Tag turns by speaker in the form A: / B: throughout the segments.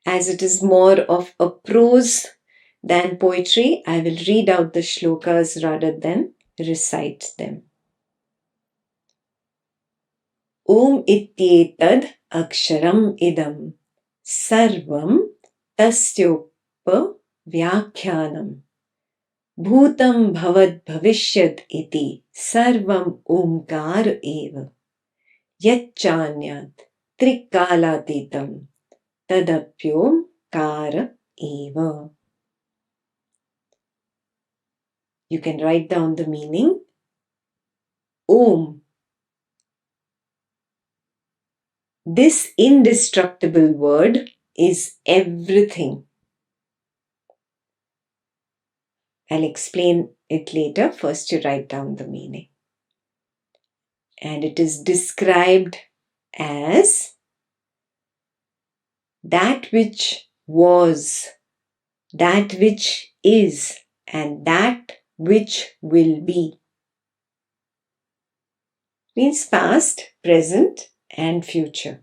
A: As it is more of a prose than poetry, I will read out the shlokas rather than recite them. Om ityetad aksharam idam sarvam tasyopa vyakhyanam bhutam bhavad bhavishyad iti sarvam omkar eva yachanyat trikalatitam tadapyomkar eva. You can write down the meaning. Om. This indestructible word is everything. I'll explain it later. First, you write down the meaning. And it is described as that which was, that which is, and that which will be. Means past, present, and future.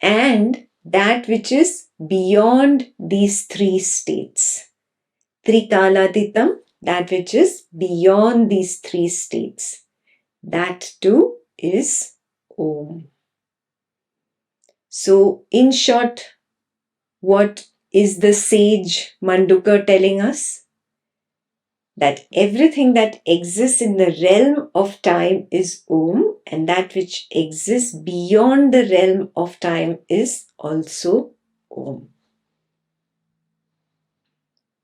A: And that which is beyond these three states. Trikalatitam, that which is beyond these three states. That too is Om. So, in short, what is the sage Maandukya telling us? That everything that exists in the realm of time is Om, and that which exists beyond the realm of time is also Om.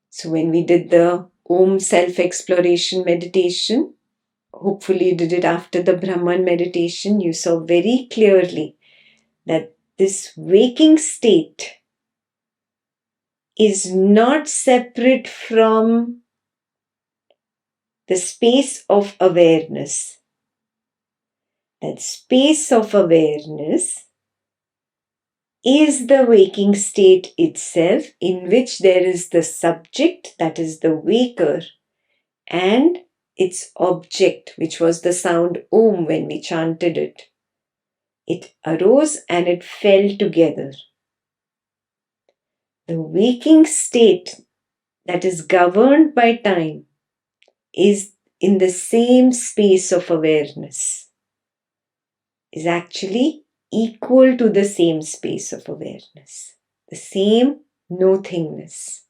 A: So when we did the Om self-exploration meditation, hopefully you did it after the Brahman meditation, you saw very clearly that this waking state is not separate from the space of awareness. That space of awareness is the waking state itself, in which there is the subject, that is the waker, and its object, which was the sound Om when we chanted it. It arose and it fell together. The waking state that is governed by time is in the same space of awareness, is actually equal to the same space of awareness, the same nothingness.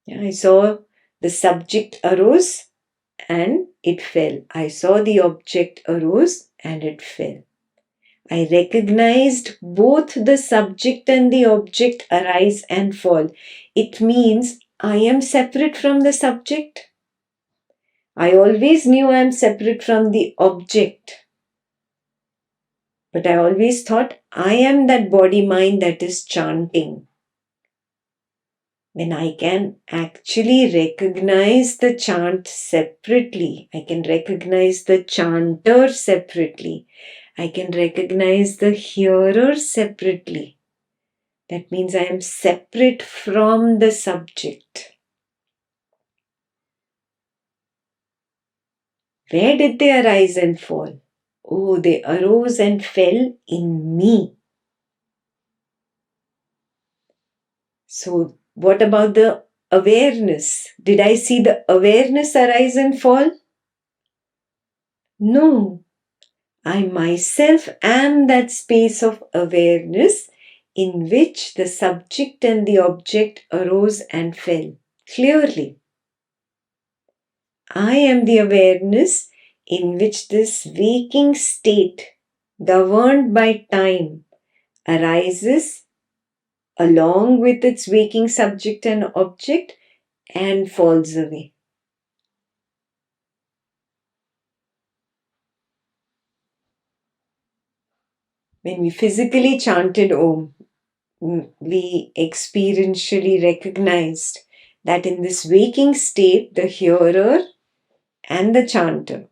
A: I saw the subject arose and it fell. I saw the object arose and it fell. I recognized both the subject and the object arise and fall. It means I am separate from the subject. I always knew I am separate from the object. But I always thought I am that body-mind that is chanting. When I can actually recognize the chant separately, I can recognize the chanter separately, I can recognize the hearer separately. That means I am separate from the subject. Where did they arise and fall? Oh, they arose and fell in me. So, what about the awareness? Did I see the awareness arise and fall? No. I myself am that space of awareness in which the subject and the object arose and fell clearly. I am the awareness in which this waking state, governed by time, arises along with its waking subject and object and falls away. When we physically chanted Om, we experientially recognized that in this waking state, the hearer and the chanter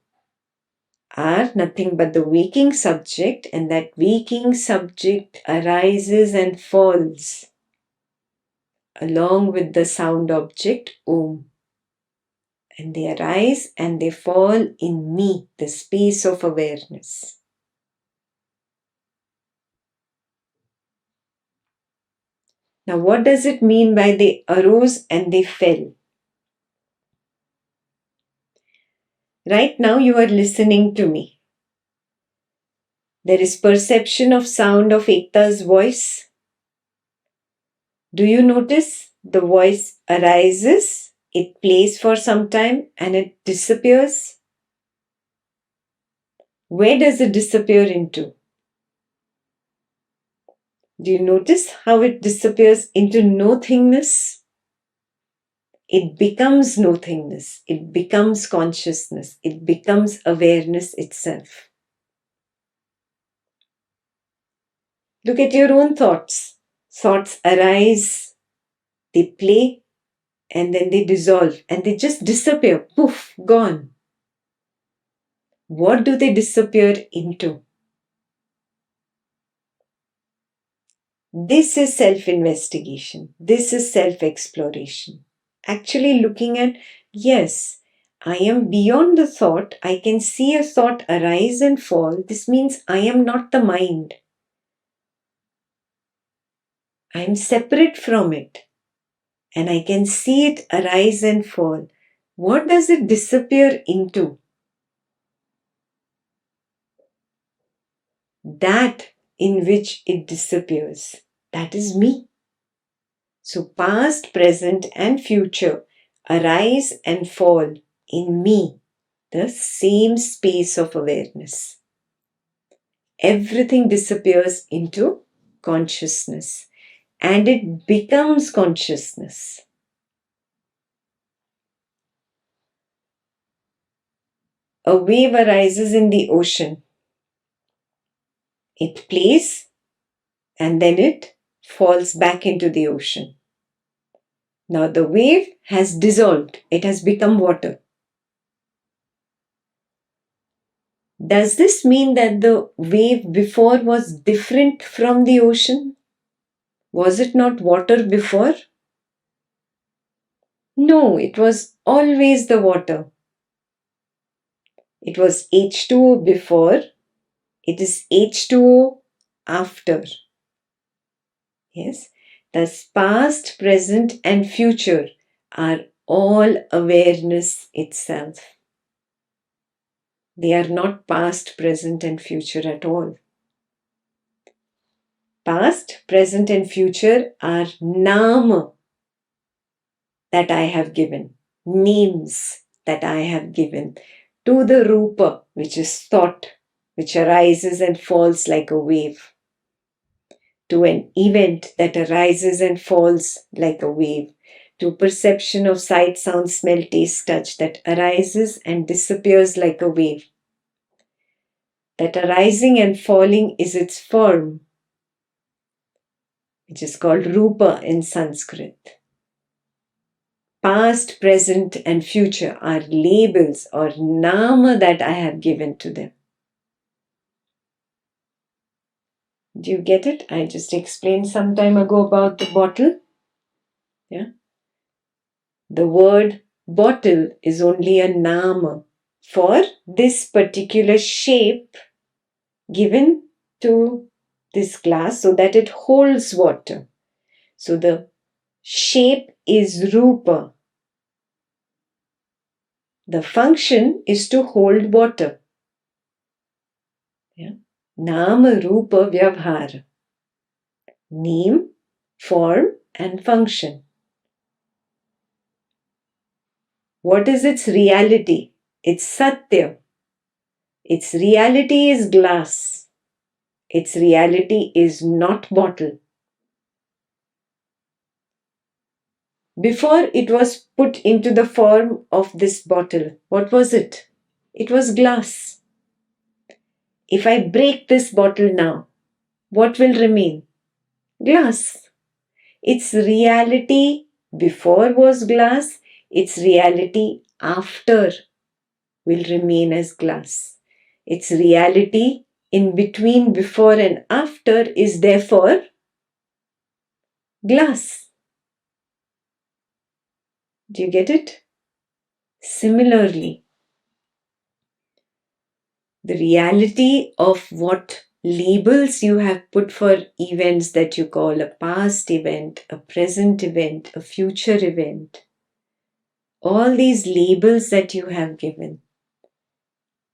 A: are nothing but the waking subject, and that waking subject arises and falls along with the sound object Om. And they arise and they fall in me, the space of awareness. Now, what does it mean by they arose and they fell? Right now, you are listening to me. There is perception of sound of Ekta's voice. Do you notice the voice arises, it plays for some time and it disappears? Where does it disappear into? Do you notice how it disappears into nothingness? It becomes nothingness, it becomes consciousness, it becomes awareness itself. Look at your own thoughts. Thoughts arise, they play, and then they dissolve and they just disappear. Poof, gone. What do they disappear into? This is self-investigation. This is self-exploration. Actually looking at, yes, I am beyond the thought. I can see a thought arise and fall. This means I am not the mind. I am separate from it. And I can see it arise and fall. What does it disappear into? That in which it disappears. That is me. So past, present and future arise and fall in me, the same space of awareness. Everything disappears into consciousness and it becomes consciousness. A wave arises in the ocean. It plays and then it falls back into the ocean. Now the wave has dissolved. It has become water. Does this mean that the wave before was different from the ocean? Was it not water before? No, it was always the water. It was H2O before. It is H2O after. Yes, thus past, present and future are all awareness itself. They are not past, present and future at all. Past, present and future are nama that I have given, names that I have given to the rupa, which is thought, which arises and falls like a wave, to an event that arises and falls like a wave, to perception of sight, sound, smell, taste, touch that arises and disappears like a wave. That arising and falling is its form, which is called rupa in Sanskrit. Past, present and future are labels or nama that I have given to them. Do you get it? I just explained some time ago about the bottle. Yeah. The word bottle is only a nama for this particular shape given to this glass so that it holds water. So the shape is rupa. The function is to hold water. Yeah. Nama Rupa Vyavhara. Name, form and function. What is its reality? It's Satya. Its reality is glass. Its reality is not bottle. Before it was put into the form of this bottle, what was it? It was glass. If I break this bottle now, what will remain? Glass. Its reality before was glass, its reality after will remain as glass. Its reality in between before and after is therefore glass. Do you get it? Similarly, the reality of what labels you have put for events that you call a past event, a present event, a future event. All these labels that you have given,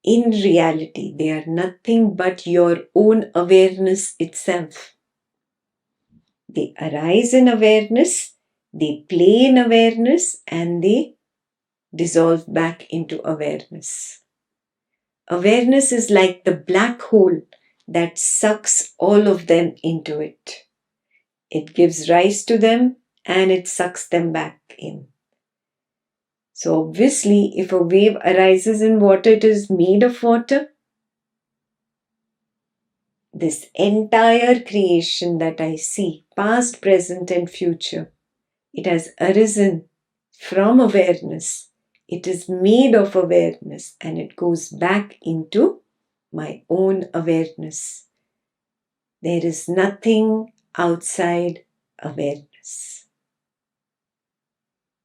A: in reality, they are nothing but your own awareness itself. They arise in awareness, they play in awareness, and they dissolve back into awareness. Awareness is like the black hole that sucks all of them into it. It gives rise to them and it sucks them back in. So obviously, if a wave arises in water, it is made of water. This entire creation that I see, past, present, and future, it has arisen from awareness. It is made of awareness and it goes back into my own awareness. There is nothing outside awareness.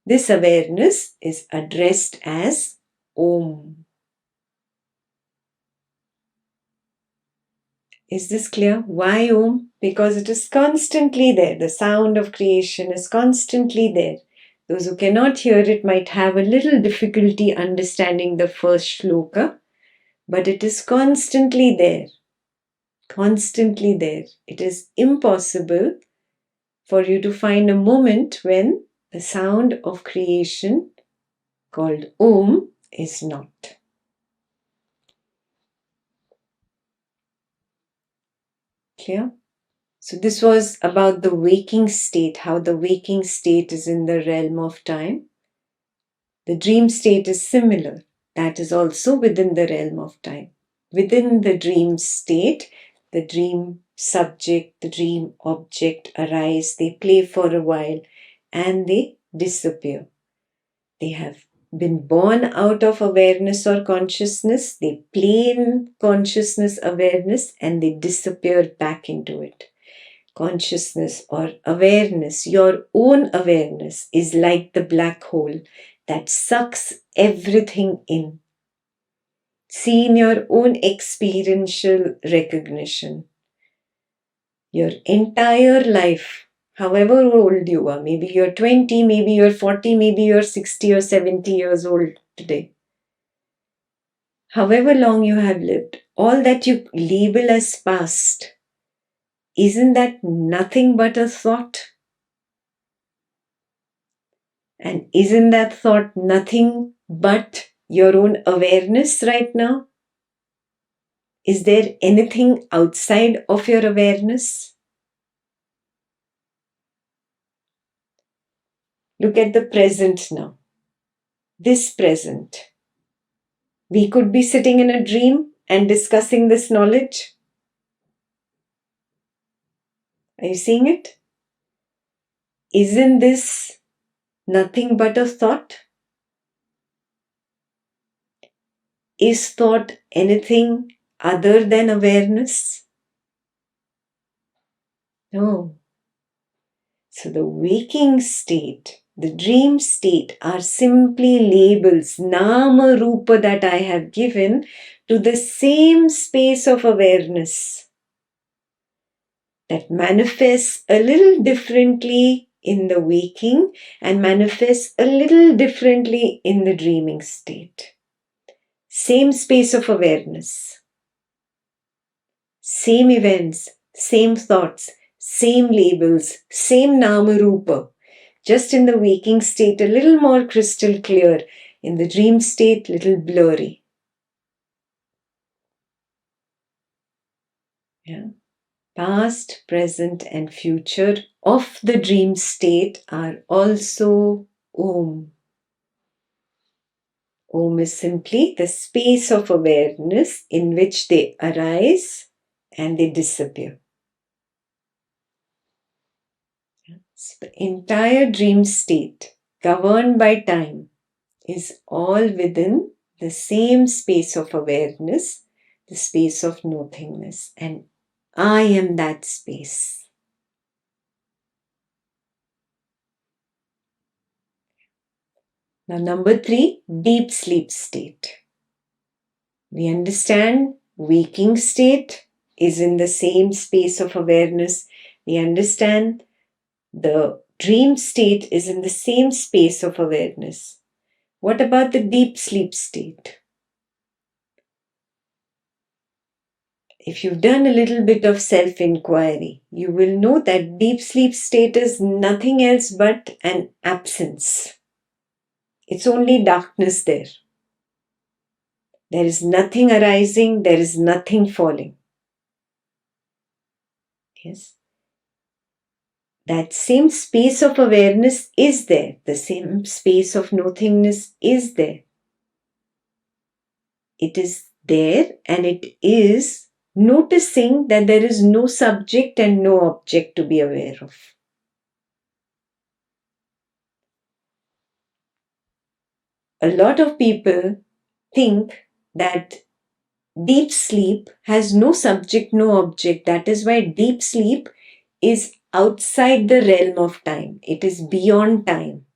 A: This awareness is addressed as Om. Is this clear? Why Om? Because it is constantly there. The sound of creation is constantly there. Those who cannot hear it might have a little difficulty understanding the first shloka, but it is constantly there. Constantly there. It is impossible for you to find a moment when the sound of creation called Om is not. Clear? So this was about the waking state, how the waking state is in the realm of time. The dream state is similar. That is also within the realm of time. Within the dream state, the dream subject, the dream object arise, they play for a while and they disappear. They have been born out of awareness or consciousness, they play in consciousness awareness and they disappear back into it. Consciousness or awareness, your own awareness, is like the black hole that sucks everything in. See in your own experiential recognition. Your entire life, however old you are, maybe you're 20, maybe you're 40, maybe you're 60 or 70 years old today. However long you have lived, all that you label as past, isn't that nothing but a thought? And isn't that thought nothing but your own awareness right now? Is there anything outside of your awareness? Look at the present now. This present. We could be sitting in a dream and discussing this knowledge. Are you seeing it? Isn't this nothing but a thought? Is thought anything other than awareness? No. So the waking state, the dream state are simply labels, nama rupa, that I have given to the same space of awareness that manifests a little differently in the waking and manifests a little differently in the dreaming state. Same space of awareness, same events, same thoughts, same labels, same nama rupa. Just in the waking state, a little more crystal clear. In the dream state, little blurry. Yeah. Past, present, and future of the dream state are also Om. Om is simply the space of awareness in which they arise and they disappear. So the entire dream state, governed by time, is all within the same space of awareness, the space of nothingness. And I am that space. Now, number 3, deep sleep state. We understand waking state, is in the same space of awareness. We understand the dream state is in the same space of awareness. What about the deep sleep state? If you've done a little bit of self-inquiry, you will know that deep sleep state is nothing else but an absence. It's only darkness there. There is nothing arising, there is nothing falling. Yes. That same space of awareness is there. The same space of nothingness is there. It is there and it is noticing that there is no subject and no object to be aware of. A lot of people think that deep sleep has no subject, no object. That is why deep sleep is outside the realm of time. It is beyond time.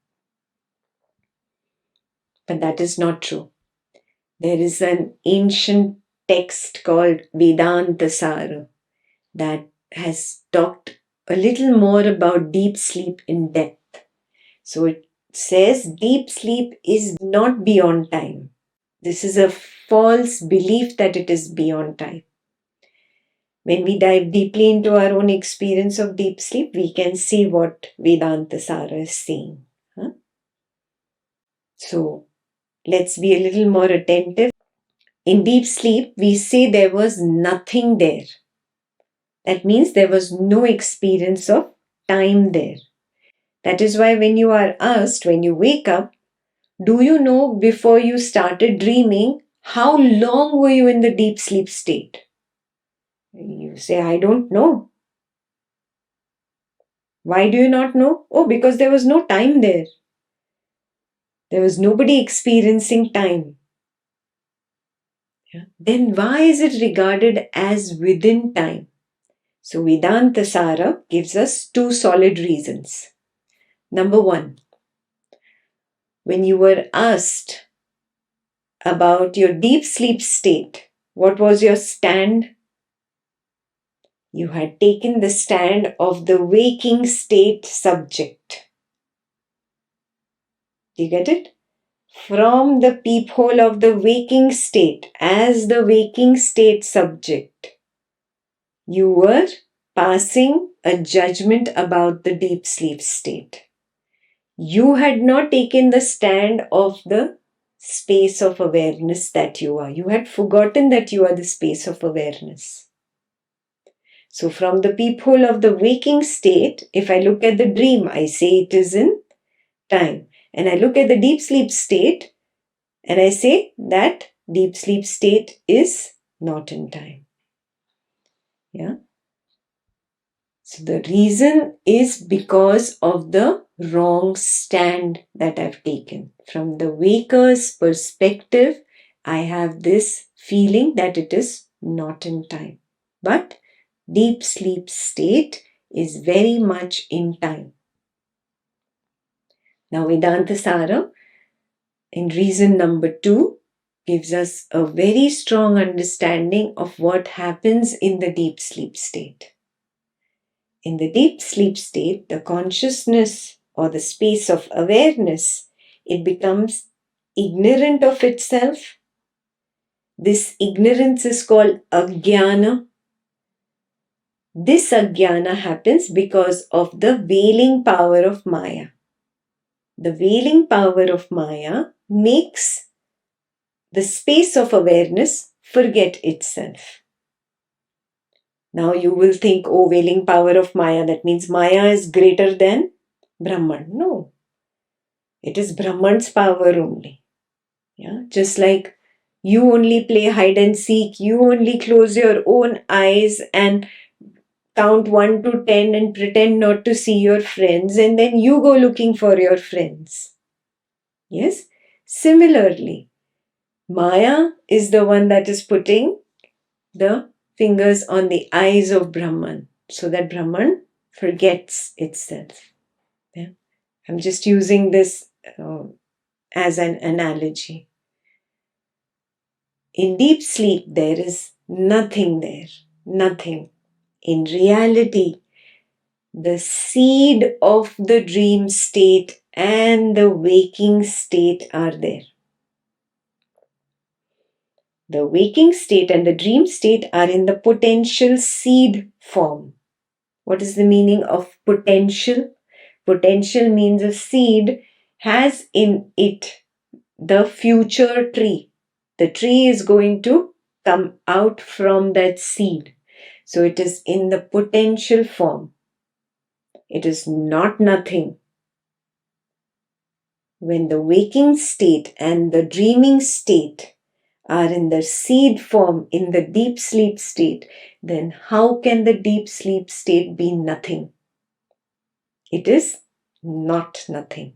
A: But that is not true. There is an ancient text called Vedanta Sara that has talked a little more about deep sleep in depth. So it says deep sleep is not beyond time. This is a false belief that it is beyond time. When we dive deeply into our own experience of deep sleep, we can see what Vedanta Sara is saying. So let's be a little more attentive. In deep sleep, we say there was nothing there. That means there was no experience of time there. That is why when you are asked, when you wake up, do you know before you started dreaming, how long were you in the deep sleep state? You say, I don't know. Why do you not know? Oh, because there was no time there. There was nobody experiencing time. Yeah. Then why is it regarded as within time? So Vedanta Sara gives us two solid reasons. Number one, when you were asked about your deep sleep state, what was your stand? You had taken the stand of the waking state subject. Do you get it? From the peephole of the waking state, as the waking state subject, you were passing a judgment about the deep sleep state. You had not taken the stand of the space of awareness that you are. You had forgotten that you are the space of awareness. So from the peephole of the waking state, if I look at the dream, I say it is in time. And I look at the deep sleep state and I say that deep sleep state is not in time. Yeah. So the reason is because of the wrong stand that I've taken. From the waker's perspective, I have this feeling that it is not in time. But deep sleep state is very much in time. Now Vedanta Sara, in reason number 2, gives us a very strong understanding of what happens in the deep sleep state. In the deep sleep state, the consciousness or the space of awareness, it becomes ignorant of itself. This ignorance is called ajnana. This ajnana happens because of the veiling power of Maya. The veiling power of Maya makes the space of awareness forget itself. Now you will think, oh, veiling power of Maya, that means Maya is greater than Brahman. No. It is Brahman's power only. Yeah, just like you only play hide and seek, you only close your own eyes and count 1 to 10 and pretend not to see your friends, and then you go looking for your friends. Yes? Similarly, Maya is the one that is putting the fingers on the eyes of Brahman so that Brahman forgets itself. Yeah? I'm just using this as an analogy. In deep sleep, there is nothing there. nothing. In reality, the seed of the dream state and the waking state are there. The waking state and the dream state are in the potential seed form. What is the meaning of potential? Potential means a seed has in it the future tree. The tree is going to come out from that seed. So it is in the potential form. It is not nothing. When the waking state and the dreaming state are in the seed form, in the deep sleep state, then how can the deep sleep state be nothing? It is not nothing.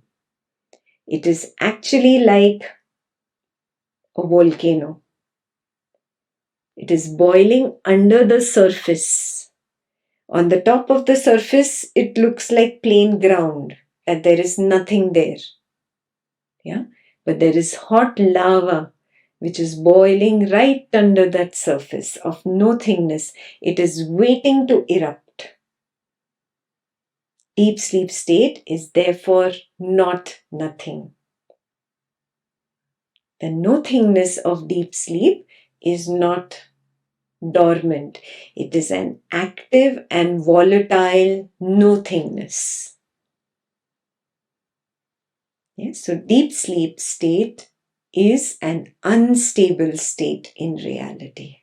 A: It is actually like a volcano. It is boiling under the surface. On the top of the surface, it looks like plain ground, that there is nothing there. Yeah? But there is hot lava which is boiling right under that surface of nothingness. It is waiting to erupt. Deep sleep state is therefore not nothing. The nothingness of deep sleep is not dormant. It is an active and volatile nothingness. Yes, so deep sleep state is an unstable state in reality.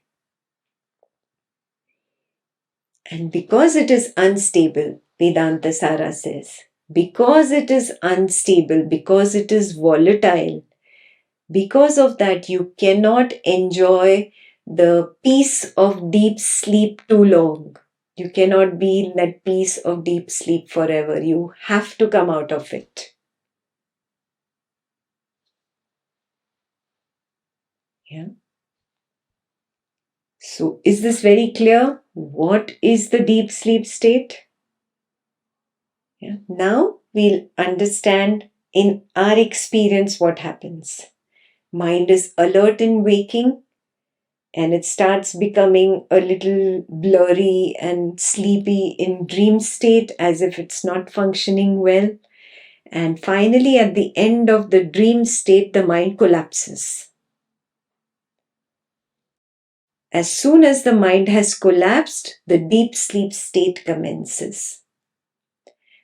A: And because it is unstable, Vedanta Sara says, because it is unstable, because it is volatile, because of that you cannot enjoy the peace of deep sleep too long. You cannot be in that peace of deep sleep forever. You have to come out of it. Yeah. So is this very clear? What is the deep sleep state? Yeah. Now we'll understand in our experience what happens. Mind is alert in waking and it starts becoming a little blurry and sleepy in dream state as if it's not functioning well. And finally, at the end of the dream state, the mind collapses. As soon as the mind has collapsed, the deep sleep state commences.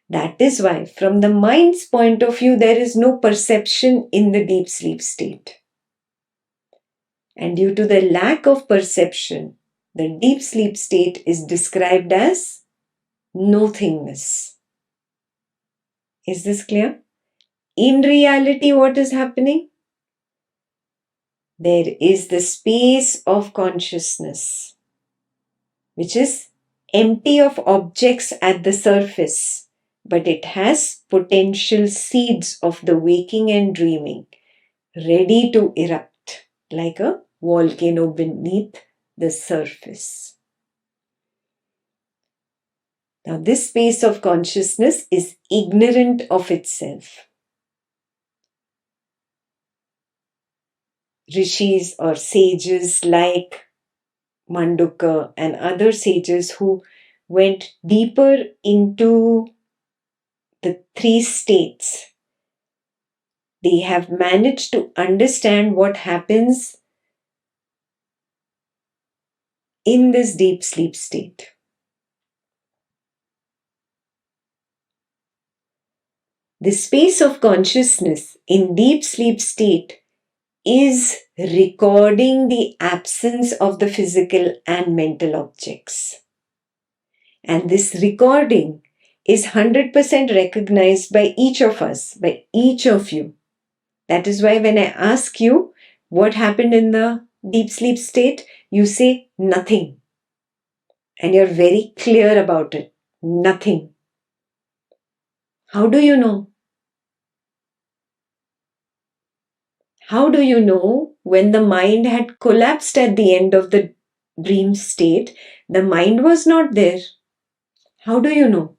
A: That is why, from the mind's point of view, there is no perception in the deep sleep state. And due to the lack of perception, the deep sleep state is described as nothingness. Is this clear? In reality, what is happening? There is the space of consciousness, which is empty of objects at the surface, but it has potential seeds of the waking and dreaming, ready to erupt like a volcano beneath the surface. Now, this space of consciousness is ignorant of itself. Rishis or sages like Maandukya and other sages who went deeper into the three states, they have managed to understand what happens in this deep sleep state. The space of consciousness in deep sleep state is recording the absence of the physical and mental objects. And this recording is 100% recognized by each of us, by each of you. That is why when I ask you what happened in the deep sleep state, you say nothing. And you're very clear about it. Nothing. How do you know? How do you know when the mind had collapsed at the end of the dream state? The mind was not there. How do you know?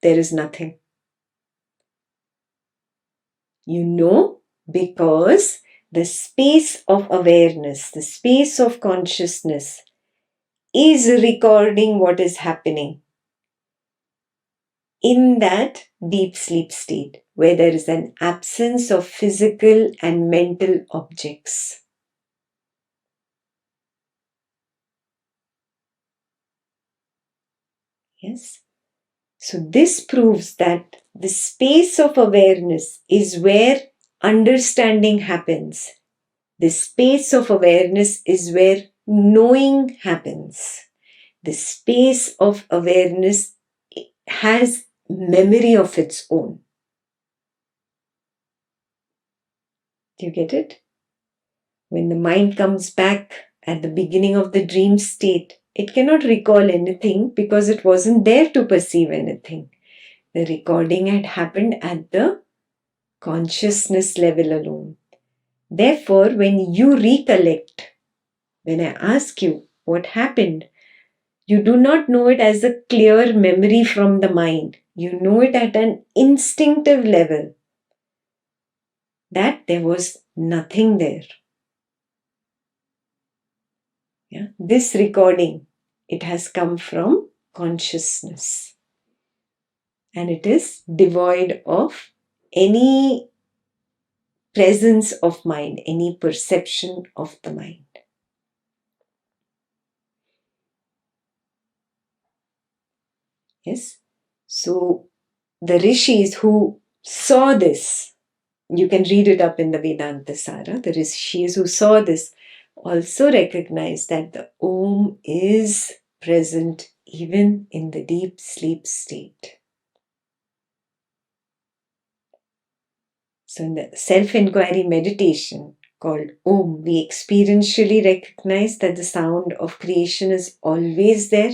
A: There is nothing. You know because the space of awareness, the space of consciousness is recording what is happening in that deep sleep state, where there is an absence of physical and mental objects. Yes. So this proves that the space of awareness is where understanding happens. The space of awareness is where knowing happens. The space of awareness has memory of its own. Do you get it? When the mind comes back at the beginning of the dream state, it cannot recall anything because it wasn't there to perceive anything. The recording had happened at the consciousness level alone. Therefore, when you recollect, when I ask you what happened, you do not know it as a clear memory from the mind. You know it at an instinctive level that there was nothing there. Yeah? This recording, it has come from consciousness. And it is devoid of any presence of mind, any perception of the mind. Yes? So the rishis who saw this, you can read it up in the Vedanta Sara, the rishis who saw this also recognized that the Om is present even in the deep sleep state. So in the self-inquiry meditation called Om, we experientially recognize that the sound of creation is always there.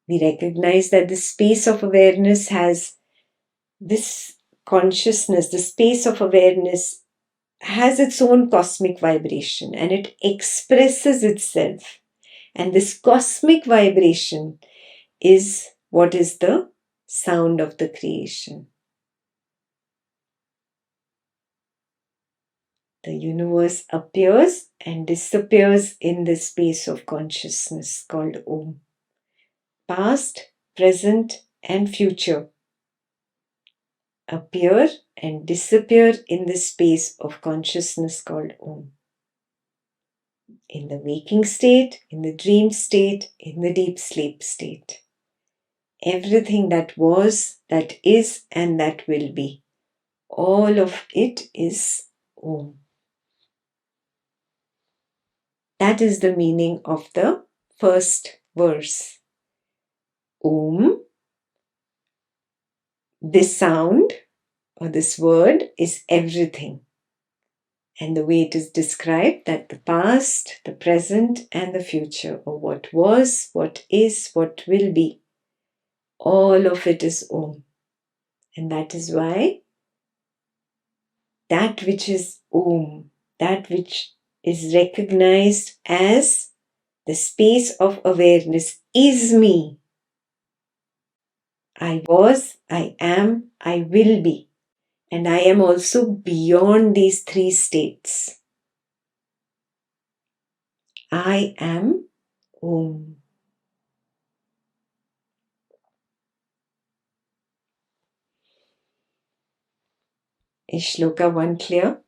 A: We recognize that the space of awareness has this consciousness, the space of awareness has its own cosmic vibration and it expresses itself. And this cosmic vibration is what is the sound of the creation. The universe appears and disappears in the space of consciousness called Om. Past, present, and future appear and disappear in the space of consciousness called Om. In the waking state, in the dream state, in the deep sleep state. Everything that was, that is, and that will be. All of it is Om. That is the meaning of the first verse. Om, this sound or this word is everything. And the way it is described, that the past, the present, and the future, or what was, what is, what will be, all of it is Om. And that is why that which is Om, that which is recognized as the space of awareness is me. I was, I am, I will be. And I am also beyond these three states. I am Om. Is Shloka 1 clear?